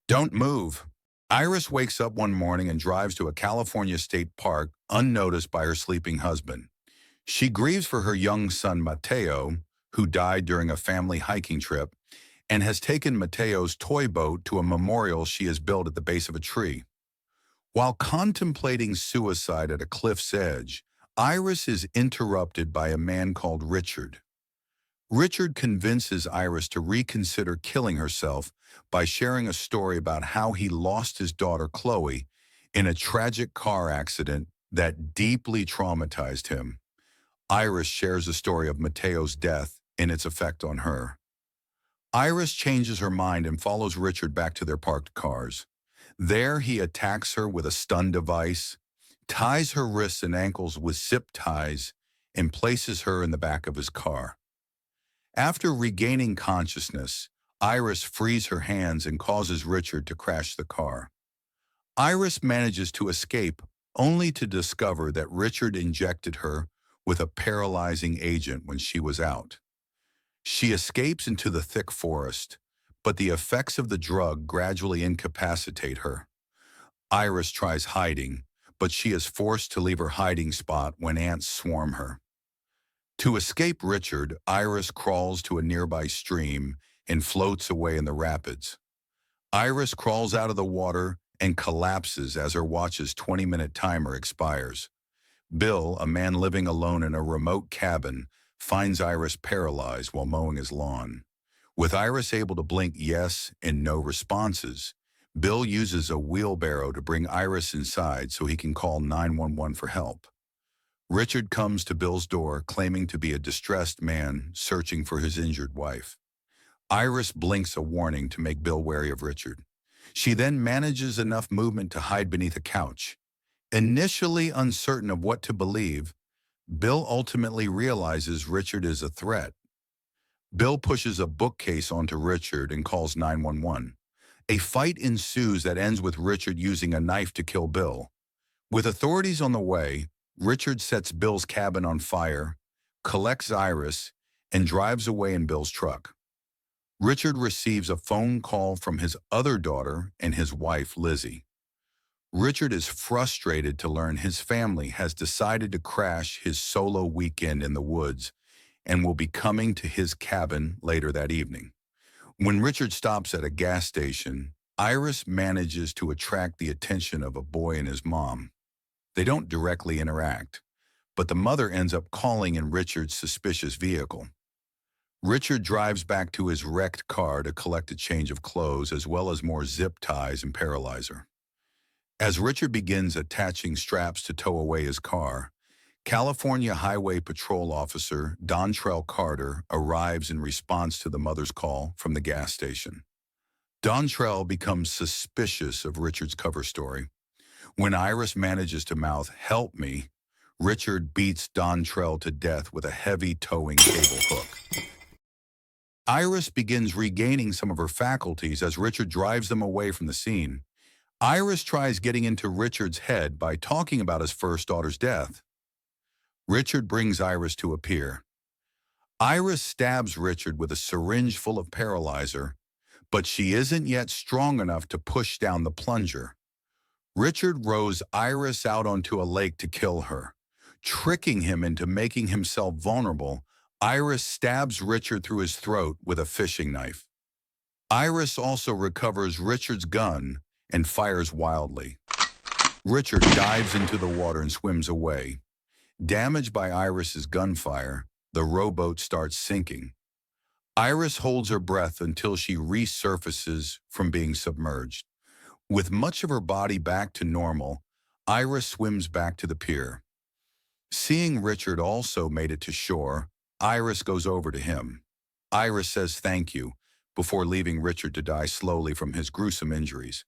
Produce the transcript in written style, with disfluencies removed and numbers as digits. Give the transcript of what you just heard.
Don't move. Iris wakes up one morning and drives to a California state park unnoticed by her sleeping husband. She grieves for her young son Mateo, who died during a family hiking trip, and has taken Mateo's toy boat to a memorial she has built at the base of a tree. While contemplating suicide at a cliff's edge, Iris is interrupted by a man called Richard. Richard convinces Iris to reconsider killing herself by sharing a story about how he lost his daughter Chloe in a tragic car accident that deeply traumatized him. Iris shares the story of Mateo's death and its effect on her. Iris changes her mind and follows Richard back to their parked cars. There, he attacks her with a stun device, ties her wrists and ankles with zip ties, and places her in the back of his car. After regaining consciousness, Iris frees her hands and causes Richard to crash the car. Iris manages to escape, only to discover that Richard injected her with a paralyzing agent when she was out. She escapes into the thick forest, but the effects of the drug gradually incapacitate her. Iris tries hiding, but she is forced to leave her hiding spot when ants swarm her. To escape Richard, Iris crawls to a nearby stream and floats away in the rapids. Iris crawls out of the water and collapses as her watch's 20-minute timer expires. Bill, a man living alone in a remote cabin, finds Iris paralyzed while mowing his lawn. With Iris able to blink yes and no responses, Bill uses a wheelbarrow to bring Iris inside so he can call 911 for help. Richard comes to Bill's door claiming to be a distressed man searching for his injured wife. Iris blinks a warning to make Bill wary of Richard. She then manages enough movement to hide beneath a couch. Initially uncertain of what to believe, Bill ultimately realizes Richard is a threat. Bill pushes a bookcase onto Richard and calls 911. A fight ensues that ends with Richard using a knife to kill Bill. With authorities on the way, Richard sets Bill's cabin on fire, collects Iris, and drives away in Bill's truck. Richard receives a phone call from his other daughter and his wife, Lizzie. Richard is frustrated to learn his family has decided to crash his solo weekend in the woods and will be coming to his cabin later that evening. When Richard stops at a gas station, Iris manages to attract the attention of a boy and his mom. They don't directly interact, but the mother ends up calling in Richard's suspicious vehicle. Richard drives back to his wrecked car to collect a change of clothes as well as more zip ties and paralyzer. As Richard begins attaching straps to tow away his car, California Highway Patrol Officer Dontrell Carter arrives in response to the mother's call from the gas station. Dontrell becomes suspicious of Richard's cover story. When Iris manages to mouth, "Help me," Richard beats Dontrell to death with a heavy towing cable hook. Iris begins regaining some of her faculties as Richard drives them away from the scene. Iris tries getting into Richard's head by talking about his first daughter's death. Richard brings Iris to a pier. Iris stabs Richard with a syringe full of paralyzer, but she isn't yet strong enough to push down the plunger. Richard rows Iris out onto a lake to kill her. Tricking him into making himself vulnerable, Iris stabs Richard through his throat with a fishing knife. Iris also recovers Richard's gun and fires wildly. Richard dives into the water and swims away. Damaged by Iris's gunfire, the rowboat starts sinking. Iris holds her breath until she resurfaces from being submerged. With much of her body back to normal, Iris swims back to the pier. Seeing Richard also made it to shore, Iris goes over to him. Iris says thank you before leaving Richard to die slowly from his gruesome injuries.